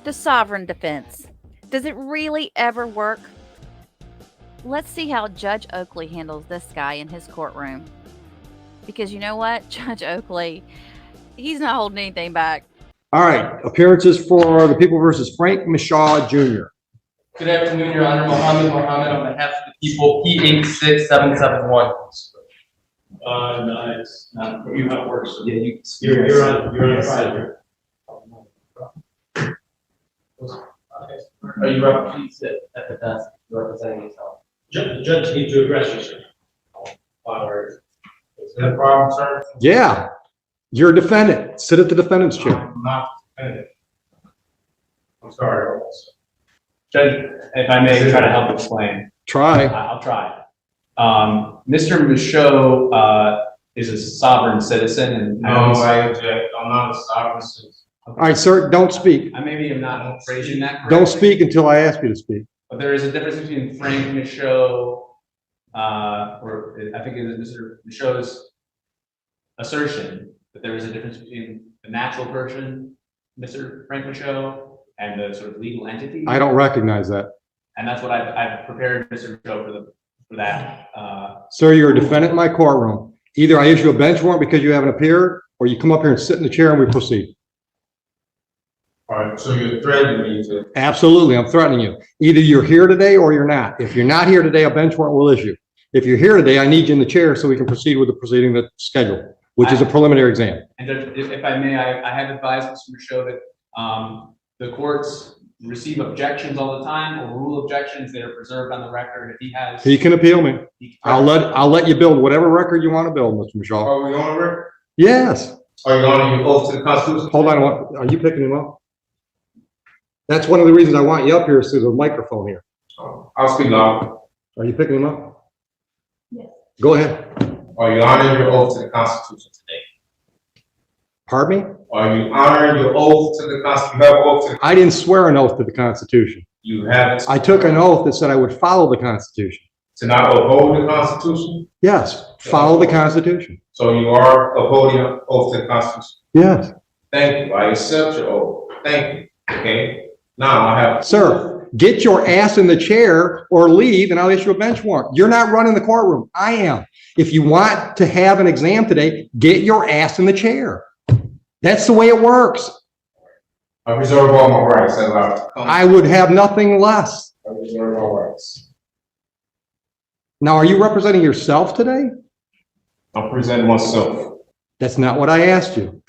The sovereign defense. Does it really ever work? Let's see how Judge Oakley handles this guy in his courtroom. Because you know what? Judge Oakley, he's not holding anything back. All right, appearances for the people versus Frank Mishaw Jr. Good afternoon, Your Honor. Mohammed on behalf of the people, P86771. No, it's not. You have work. So Yeah, you're on Friday. Are you up? Please sit at the desk representing yourself. The judge needs to address you, sir. Is that a problem, sir? Yeah, you're a defendant. Sit at the defendant's chair. I'm not defendant. I'm sorry. Judge, if I may try to help explain. Try. I'll try. Mr. Michaud is a sovereign citizen, and No, I object. I'm not a sovereign citizen. All right, sir, don't speak. I maybe am not phrasing that correctly. Don't speak until I ask you to speak. But there is a difference between Frank Michaud, or I think it is Mr. Michaud's assertion that there is a difference between the natural person, Mr. Frank Michaud, and the sort of legal entity. I don't recognize that. And that's what I've prepared Mr. Michaud for that. Sir, you're a defendant in my courtroom. Either I issue a bench warrant because you haven't appeared, or you come up here and sit in the chair and we proceed. All right, so you're threatening me to. Absolutely, I'm threatening you. Either you're here today or you're not. If you're not here today, a bench warrant will issue. If you're here today, I need you in the chair so we can proceed with the proceeding that's scheduled, which is a preliminary exam. And if I may, I have advised Mr. Michaud that the courts receive objections all the time, or rule objections that are preserved on the record. If he has, He can appeal me. I'll let you build whatever record you want to build, Mr. Michaud. Are we on record? Yes. Are you on your oath to the Constitution? Hold on. Are you picking him up? That's one of the reasons I want you up here is there's a microphone here. I'll speak loud. Are you picking him up? Yes. Go ahead. Are you honoring your oath to the Constitution today? Pardon me? Are you honoring your oath to the Constitution? You have an oath to the I didn't swear an oath to the Constitution. You have I took an oath that said I would follow the Constitution. to not uphold the Constitution? Yes, follow the Constitution. So you are upholding your oath to the Constitution? Yes. Thank you. I accept your oath. Thank you. Okay? Now I have. Sir, get your ass in the chair or leave and I'll issue a bench warrant. You're not running the courtroom. I am. If you want to have an exam today, get your ass in the chair. That's the way it works. I reserve all my rights. I would have nothing less. I reserve all rights. Now, are you representing yourself today? I'm presenting myself. That's not what I asked you.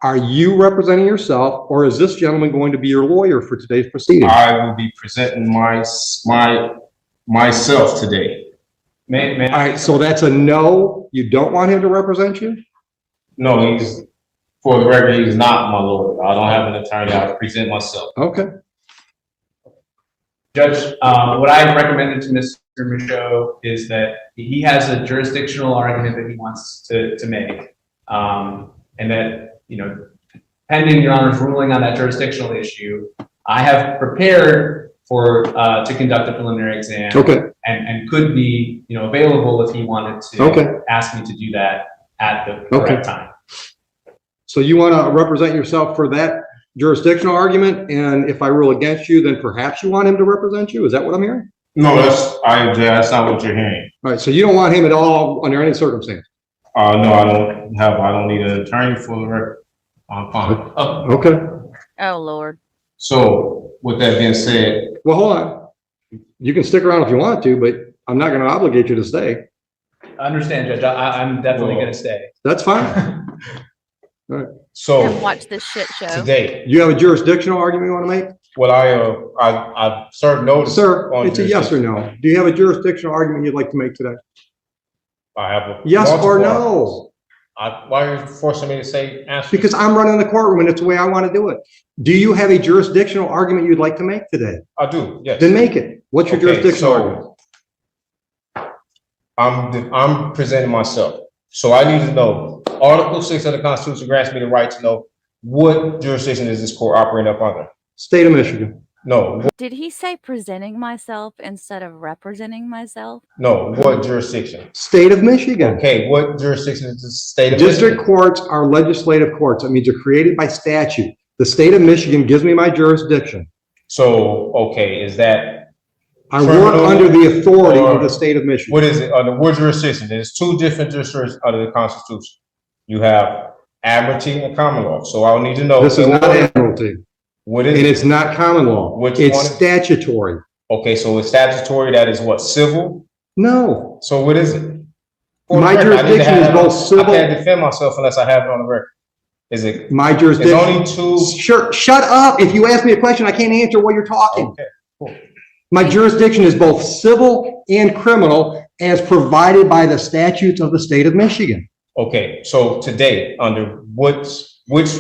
Are you representing yourself, or is this gentleman going to be your lawyer for today's proceeding? I will be presenting myself today. may All right, so that's a no. You don't want him to represent you? No, he's, for the record, he's not my lawyer. I don't have an attorney. I present myself. Okay. Judge, what I recommended to Mr. Michaud is that he has a jurisdictional argument that he wants to make, and that, pending Your Honor's ruling on that jurisdictional issue, I have prepared to conduct a preliminary exam. Okay. And could be, available if he wanted to ask me to do that at the correct time. So you want to represent yourself for that jurisdictional argument, and if I rule against you, then perhaps you want him to represent you? Is that what I'm hearing? No, that's not what you're hearing. All right, so you don't want him at all under any circumstance? No, I don't need an attorney for the record. I'm fine. Okay. Oh, Lord. So with that being said, Well, hold on. You can stick around if you want to, but I'm not going to obligate you to stay. I understand, Judge. I'm definitely going to stay. That's fine. All right. so And watch this shit show. today, You have a jurisdictional argument you want to make? what I've served notice. Sir, on it's a yes or no. Do you have a jurisdictional argument you'd like to make today? I have a. Yes or multiple no? arguments. Why are you forcing me to say answer? Because I'm running the courtroom and it's the way I want to do it. Do you have a jurisdictional argument you'd like to make today? I do, yes. Then make it. What's your Okay, jurisdictional so argument? I'm presenting myself. So I need to know, Article 6 of the Constitution grants me the right to know what jurisdiction is this court operating up under? State of Michigan. No, Did he say presenting myself instead of representing myself? no, what jurisdiction? State of Michigan. Okay, what jurisdiction is the state of District Michigan? courts are legislative courts. That means they're created by statute. The state of Michigan gives me my jurisdiction. So, okay, is that, I work Criminal under the authority or- of the state of Michigan. what is it, under what jurisdiction? There's two different jurisdictions under the Constitution. You have admiralty and common law, so I'll need to know. This is not admiralty, What and is it? it's not common law. Which It's one is- statutory. Okay, so it's statutory, that is what, civil? No, So what is it? For the my record, I need to jurisdiction have is that both on- civil. I can't defend myself unless I have it on the record. Is it, My it's jurisdiction. only two? Sure, shut up. If you ask me a question, I can't answer while you're talking. Okay. My jurisdiction is both civil and criminal as provided by the statutes of the state of Michigan. Okay, so today, under which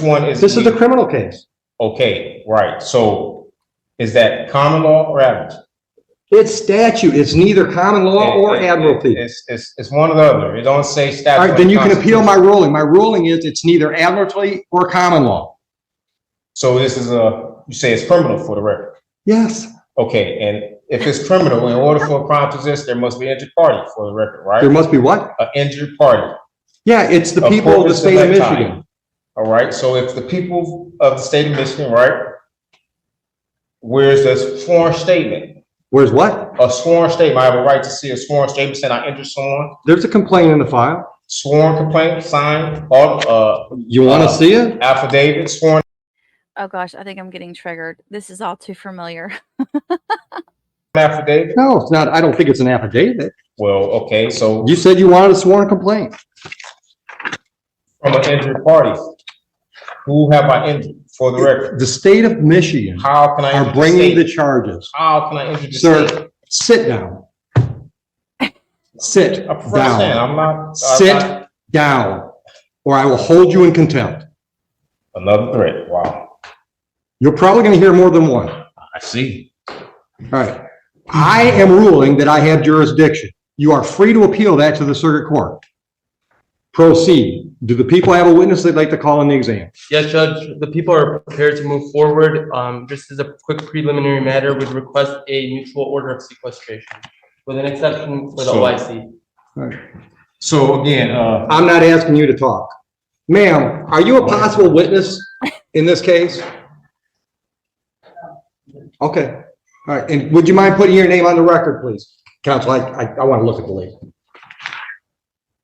one is? This is a criminal case. Okay, right, so is that common law or admiralty? It's statute. It's neither common law or admiralty. It's one or the other. It don't say All statute. right, then you can appeal my ruling. My ruling is it's neither admiralty or common law. So this is you say it's criminal for the record. Yes, Okay, and if it's criminal, in order for a crime to exist, there must be an injured party for the record, there right? must be what? An injured party. Yeah, it's the A people of the corpus state of electi. Michigan. All right, so if the people of the state of Michigan, right? Where's the sworn statement? Where's what? A sworn statement. I have a right to see a sworn statement saying I injured someone. There's a complaint in the file. Sworn complaint, signed, all, You want to see it? affidavit, sworn Oh gosh, I think I'm getting triggered. This is all too familiar. affidavit. No, it's not. I don't think it's an affidavit. Well, okay, so You said you wanted a sworn complaint. from an injured party, who have I injured for the record? The state of Michigan How can I are injure the bringing the state? charges. How can I injure the state? Sir, sit down. Sit I prefer to stand. down. I'm not. Sit down, or I will hold you in contempt. Another threat. Wow. You're probably going to hear more than one. All I see. right. I am ruling that I have jurisdiction. You are free to appeal that to the circuit court. Proceed. Do the people have a witness they'd like to call in the exam? Yes, Judge, the people are prepared to move forward. Just as a quick preliminary matter, would request a mutual order of sequestration with an exception for the So- OIC. So again, I'm not asking you to talk. Ma'am, are you a possible witness in this case? Okay, all right, and would you mind putting your name on the record, please? Counsel, I want to look at the lady.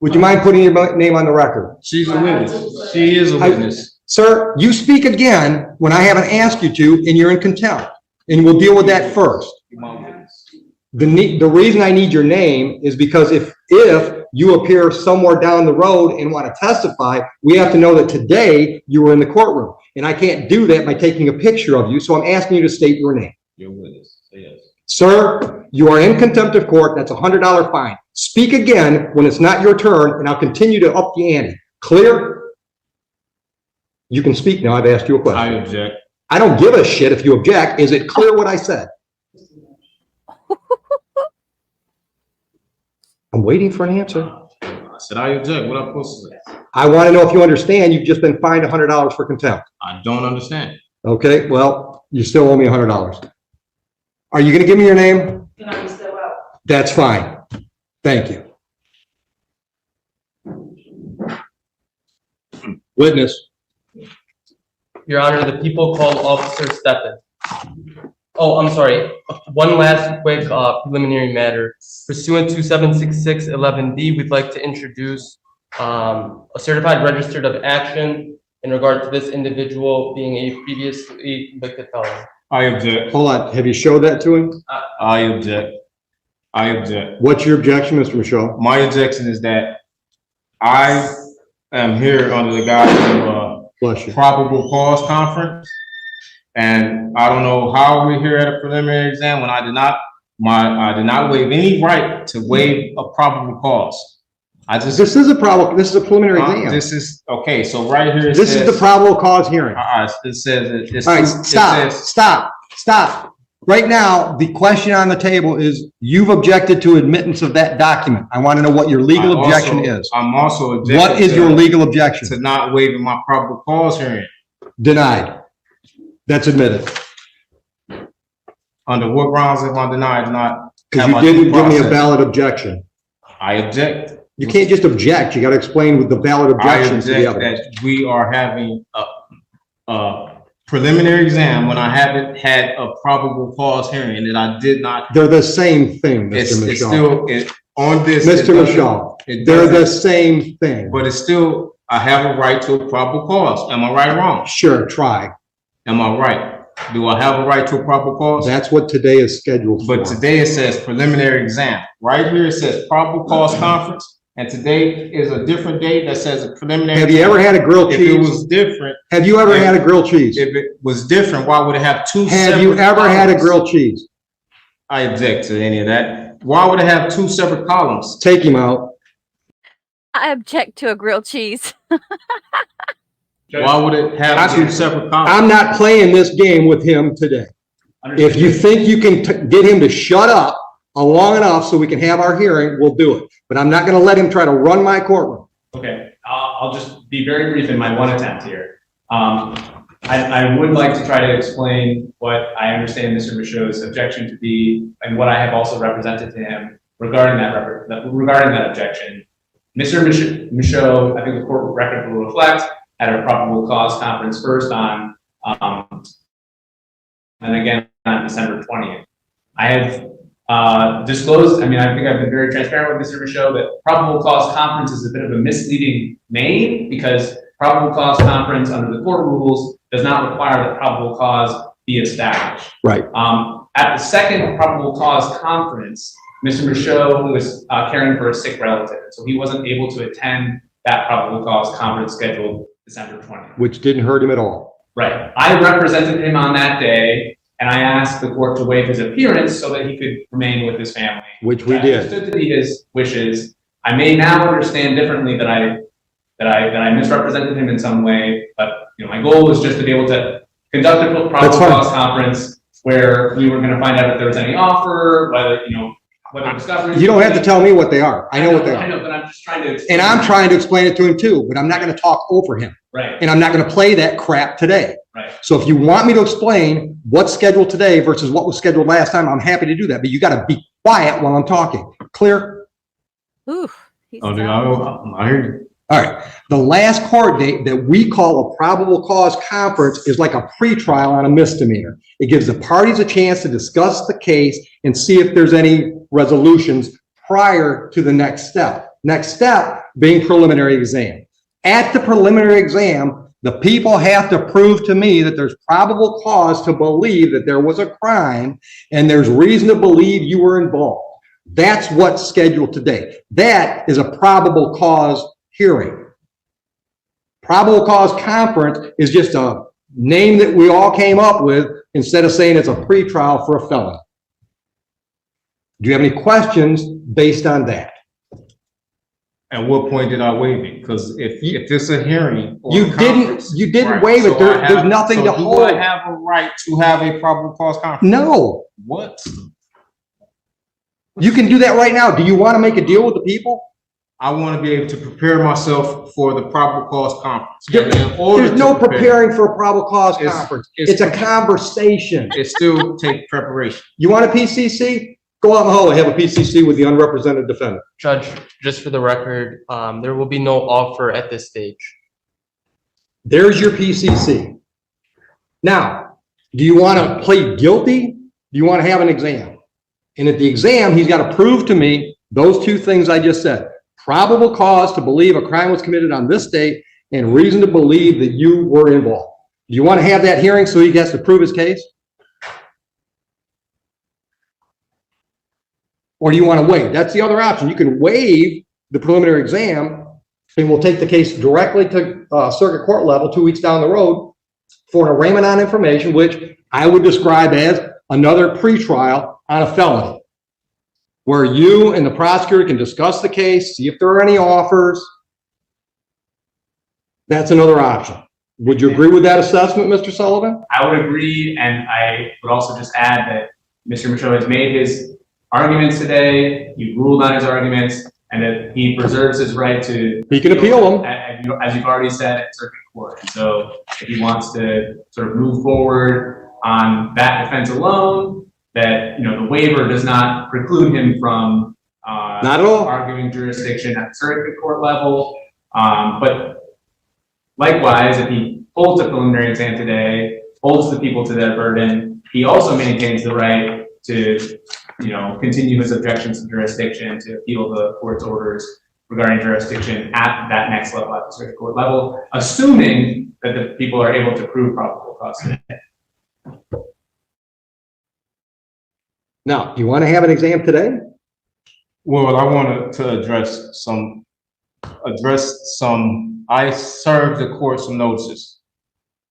Would you mind putting your name on the record? She's a witness. She is a witness. Sir, you speak again when I haven't asked you to, and you're in contempt, and we'll deal with that first. The reason I need your name is because if you appear somewhere down the road and want to testify, we have to know that today you were in the courtroom. And I can't do that by taking a picture of you, so I'm asking you to state your name. Your witness, yes. Sir, you are in contempt of court. That's a $100 fine. Speak again when it's not your turn, and I'll continue to up the ante. Clear? You can speak now. I've asked you a I question. object. I don't give a shit if you object. Is it clear what I said? I'm waiting for an answer. I said I object. What am I supposed to say? I want to know if you understand you've just been fined $100 for contempt. I don't understand. Okay, well, you still owe me $100. Are you going to give me your name? That's fine. Thank you. Witness. Your Honor, the people called Officer Steppen. Oh, I'm sorry. One last quick preliminary matter. Pursuant to 76611D, we'd like to introduce a certified registered of action in regard to this individual being a previously convicted felon. I object. Hold on. Have you showed that to him? I object. I object. What's your objection, Mr. Michaud? My objection is that I am here under the guise of Bless a you. probable cause conference. And I don't know how we're here at a preliminary exam when I did not waive any right to waive a probable cause. This is a problem. This is a preliminary exam. This is, okay, so right here it This is the says, probable cause hearing. it says, it's. All right, it says- stop. Right now, the question on the table is, you've objected to admittance of that document. I want to know what your legal objection is. I'm also objecting. What is your legal objection? To not waiving my probable cause hearing. Denied. That's admitted. Under what grounds am I denied not? Because have you my didn't due give me a process? valid objection. I object. You can't just object. You got to explain with the valid I objection to the object evidence. that we are having a preliminary exam when I haven't had a probable cause hearing that I did not? They're the same thing, Mr. It's Michaud. still, on this. Mr. Michaud, they're the same thing. But it's still, I have a right to a probable cause. Am I right or wrong? Sure, try. Am I right? Do I have a right to a probable cause? That's what today is scheduled for. But today it says preliminary exam. Right here it says probable cause conference, and today is a different date that says a preliminary. Have you ever had a grilled If it cheese? was different, Have you ever had a grilled cheese? if it was different, why would it have two separate? Have you ever had a columns? grilled cheese? I object to any of that. Why would it have two separate columns? Take him out. I object to a grilled cheese. Why would it have two separate columns? I'm not playing this game with him today. If you think you can get him to shut up long enough so we can have our hearing, we'll do it. But I'm not gonna let him try to run my courtroom. Okay, I'll just be very brief in my one attempt here. I would like to try to explain what I understand Mr. Michaud's objection to be, and what I have also represented to him regarding that objection. Mr. Michaud, I think the court record will reflect, had a probable cause conference first on, and again on December 20th. I have disclosed, I think I've been very transparent with Mr. Michaud that probable cause conference is a bit of a misleading name because probable cause conference under the court rules does not require that probable cause be established. Right. At the second probable cause conference, Mr. Michaud was caring for a sick relative, so he wasn't able to attend that probable cause conference scheduled December 20th. Which didn't hurt him at all. Right. I represented him on that day, and I asked the court to waive his appearance so that he could remain with his family. Which we I did. understood to be his wishes. I may now understand differently that I misrepresented him in some way, but my goal was just to be able to conduct a probable cause conference where we were going to find out if there was any offer, whether discovery. You don't have to tell me what they are. I know what they I are. know, but I'm just trying to. And I'm trying to explain it to him too, but I'm not gonna talk over him. Right. And I'm not gonna play that crap today. Right. So if you want me to explain what's scheduled today versus what was scheduled last time, I'm happy to do that, but you gotta be quiet while I'm talking. Clear? Ooh. he's Oh, dude, so- I hear you. All right. The last court date that we call a probable cause conference is like a pretrial on a misdemeanor. It gives the parties a chance to discuss the case and see if there's any resolutions prior to the next step. Next step being preliminary exam. At the preliminary exam, the people have to prove to me that there's probable cause to believe that there was a crime and there's reason to believe you were involved. That's what's scheduled today. That is a probable cause hearing. Probable cause conference is just a name that we all came up with instead of saying it's a pretrial for a felony. Do you have any questions based on that? At what point did I waive it? Because if it's a hearing. or You a conference, didn't right, waive it. so There's nothing to do hold. I have a right to have a probable cause conference? No, What? you can do that right now. Do you want to make a deal with the people? I want to be able to prepare myself for the probable cause conference. And in order There's no to prepare, preparing for a probable cause It's- conference. it's- It's a conversation. It still takes preparation. You want a PCC? Go out in the hallway, have a PCC with the unrepresented defendant. Judge, just for the record, there will be no offer at this stage. There's your PCC. Now, do you want to plead guilty? Do you want to have an exam? And at the exam, he's got to prove to me those two things I just said. Probable cause to believe a crime was committed on this date and reason to believe that you were involved. Do you want to have that hearing so he has to prove his case? Or do you want to waive? That's the other option. You can waive the preliminary exam and we'll take the case directly to circuit court level 2 weeks down the road for an arraignment on information, which I would describe as another pretrial on a felony, where you and the prosecutor can discuss the case, see if there are any offers. That's another option. Would you agree with that assessment, Mr. Sullivan? I would agree, and I would also just add that Mr. Michaud has made his arguments today, he ruled on his arguments, and that he preserves his right to. He can appeal them. As you've already said, at circuit court. And so if he wants to sort of move forward on that defense alone, that, the waiver does not preclude him from Not at all. arguing jurisdiction at the circuit court level. But likewise, if he holds a preliminary exam today holds the people to that burden. He also maintains the right to, continue his objections to jurisdiction, to appeal the court's orders regarding jurisdiction at that next level, at the circuit court level, assuming that the people are able to prove probable cause. Now, you want to have an exam today? Well, I wanted to address some, I served the court some notices.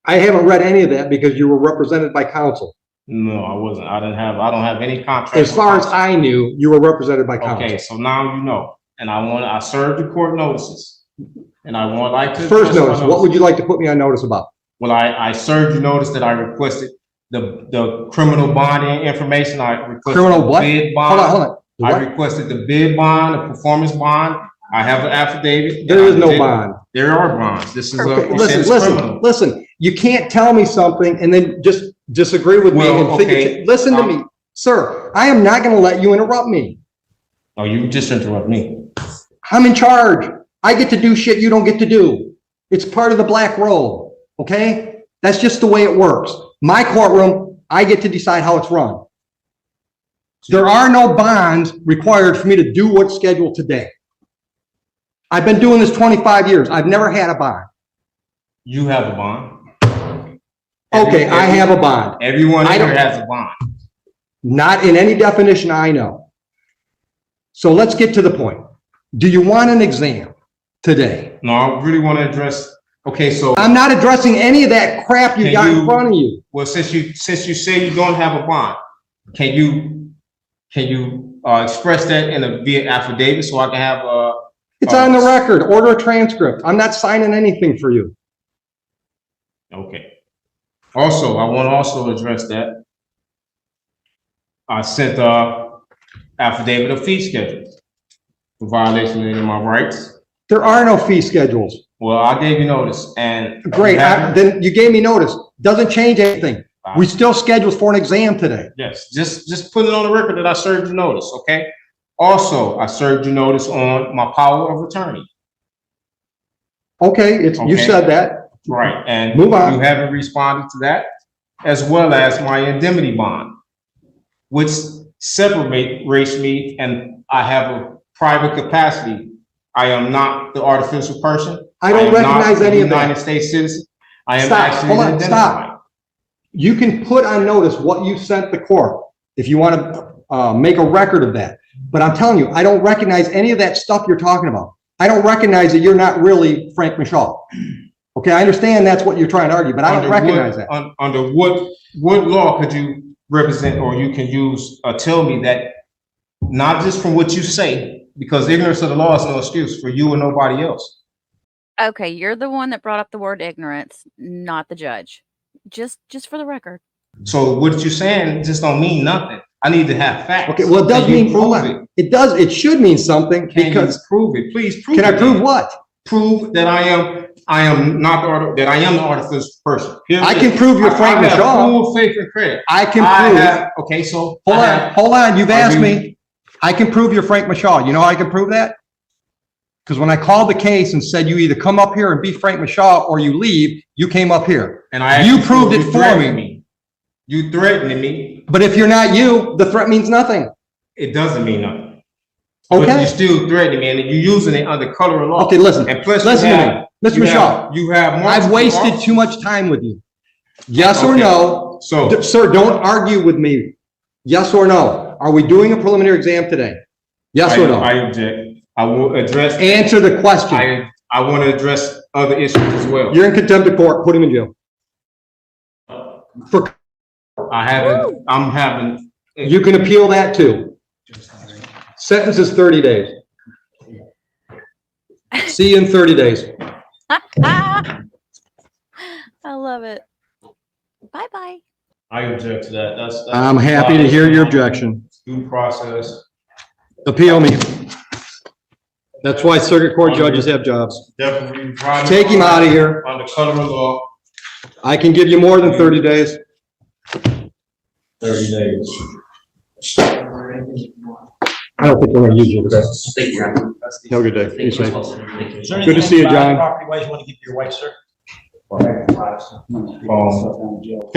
I haven't read any of that because you were represented by counsel. No, I wasn't. I don't have any contract. As far as I knew, you were represented by counsel. Okay, so now you know. And I served the court notices. And I would like to. First notice, what would you like to put me on notice about? Well, I served you notice that I requested the criminal bonding information. I requested Criminal the what? bid bond. Hold on. I What? requested the bid bond, the performance bond. I have an affidavit. There is no bond. There are bonds. This is Okay, a criminal. listen. You can't tell me something and then just disagree with me Well, and figure. okay. Listen to me, sir. I am not going to let you interrupt me. Oh, you just interrupt me. I'm in charge. I get to do shit you don't get to do. It's part of the black robe. Okay, that's just the way it works. My courtroom, I get to decide how it's run. There are no bonds required for me to do what's scheduled today. I've been doing this 25 years. I've never had a bond. You have a bond. Okay, I have a bond. Everyone I here don't- has a bond. Not in any definition I know. So let's get to the point. Do you want an exam today? No, I really want to address, okay, so, I'm not addressing any of that crap you Can got in you- front of you. well, since you say you don't have a bond, can you express that in a via affidavit so I can have It's on the record. Order a transcript. I'm not signing anything for you. okay. Also, I want to also address that. I sent affidavit of fee schedule for violation of any of my rights. There are no fee schedules. Well, I gave you notice and. Great, then you gave me notice. Doesn't change anything. We still scheduled for an exam today. Yes, just put it on the record that I served you notice, okay? Also, I served you notice on my power of attorney. Okay, you Okay. said that. Right, and Move on. you haven't responded to that, as well as my indemnity bond, which separates me, and I have a private capacity. I am not the artificial person. I don't am not recognize a any of that. United States citizen. I am Stop. actually Hold on. identified. Stop. You can put on notice what you sent the court if you want to make a record of that. But I'm telling you, I don't recognize any of that stuff you're talking about. I don't recognize that you're not really Frank Michaud. Okay, I understand that's what you're trying to argue, but I don't recognize that. Under what law could you represent or you can use, tell me that, not just from what you say, because ignorance of the law is no excuse for you and nobody else. Okay, you're the one that brought up the word ignorance, not the judge. Just for the record. So what you're saying just don't mean nothing. I need to have facts. Okay, well, it does Can you mean, hold prove on. It should mean something Can you because, prove it? Please prove it. can I prove what? Prove that I am not that I am the artificial person. I can prove you're Frank I have Michaud. full faith and credit. I can I prove, have, okay, so. hold on, you've Are asked you- me. I can prove you're Frank Michaud. You know how I can prove that? Because when I called the case and said you either come up here and be Frank Michaud or you leave, you came up here. And I You actually proved feel it you for threatening me. You threatening me. But if you're not you, the threat means nothing. It doesn't mean nothing. But Okay? you're still threatening me and you're using it under color of law. Okay, listen, And plus listen you to have, me. Mr. Michaud, you have. I've multiple wasted officers. too much time with you. Yes or Okay. no? So, Sir, don't argue with me. Yes or no? Are we doing a preliminary exam today? Yes or I no? object. I will address. Answer the question. I want to address other issues as well. You're in contempt of court. Put him in jail. For, I'm having. you can appeal that too. Sentence is 30 days. See you in 30 days. I love it. Bye-bye. I object to that. That's. I'm happy to hear your objection. Due process. Appeal me. That's why circuit court judges have jobs. Definitely. Take him out of here. Under color of law. I can give you more than 30 days. 30 days. I don't think we're gonna use you today. Have a good day. Be safe. Good to see you, John. Property wise, you want to give your wife, sir? Hey,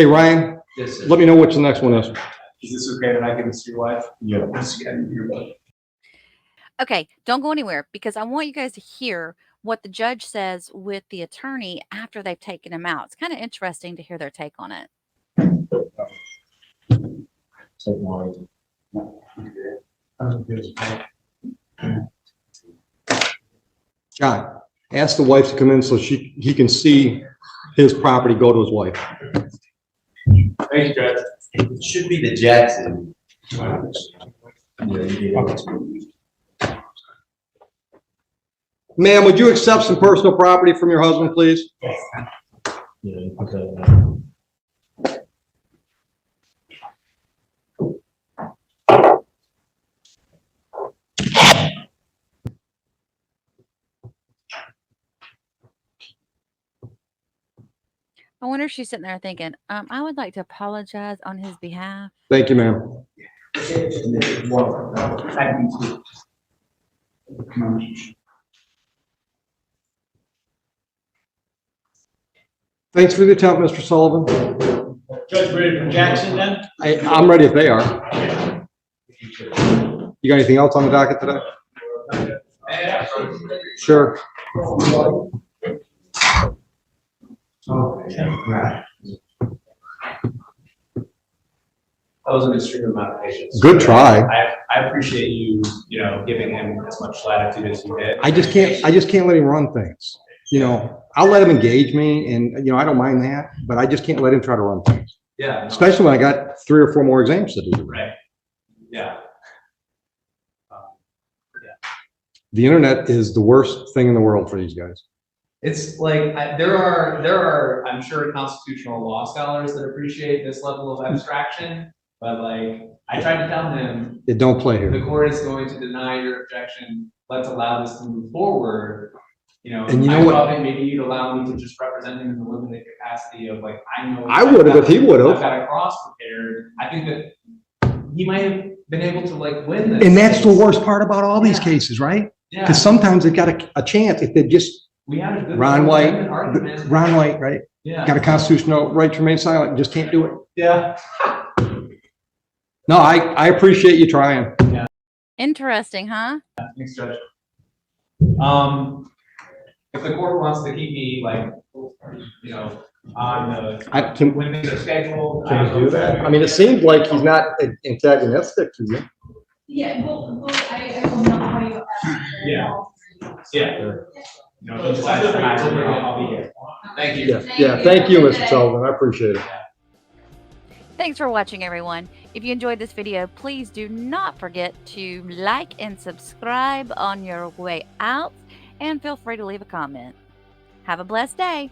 Ryan, Yes, sir. let me know what the next one is. Is this okay that I give this to your wife? Yeah. Just getting your vote. Okay, don't go anywhere because I want you guys to hear what the judge says with the attorney after they've taken him out. It's kind of interesting to hear their take on it. John, ask the wife to come in so he can see his property go to his wife. Thank you, Judge. It should be the Jackson. Ma'am, would you accept some personal property from your husband, please? I wonder if she's sitting there thinking, I would like to apologize on his behalf. Thank you, ma'am. Thanks for the attempt, Mr. Sullivan. Judge ready for Jackson then? I'm ready if they are. You got anything else on the docket today? Sure. That was an extreme amount of patience. Good try. I appreciate you, giving him as much latitude as you did. I just can't let him run things. I'll let him engage me and, I don't mind that, but I just can't let him try to run things. Yeah. no, Especially when I got 3 or 4 more exams to do. Right. Yeah. The internet is the worst thing in the world for these guys. It's like, there are, I'm sure, constitutional law scholars that appreciate this level of abstraction, but like, I tried to tell him, It don't play the here. court is going to deny your objection, let's allow this to move forward. And you know I what? thought that maybe you'd allow me to just represent him in the limited capacity of like, I know. I would have if he would I've have. got a cross prepared. I think that he might have been able to like win this. And that's the case. worst part about all these Yeah. cases, right? Yeah, Because sometimes they've got a chance if they just, we had a good Ron argument. White, right? Yeah. Got a constitutional right to remain silent, just can't do it. Yeah. No, I appreciate you trying. Interesting, huh? Thanks, Judge. If the court wants to keep me like, on the, when things are scheduled. I mean, it seems like he's not antagonistic to you. Yeah, well, I will know how you. Yeah. Yeah. Just last time I'll be here. Thank you. Yeah, thank you, Mr. Sullivan. I appreciate it. Thanks for watching, everyone. If you enjoyed this video, please do not forget to like and subscribe on your way out, and feel free to leave a comment. Have a blessed day.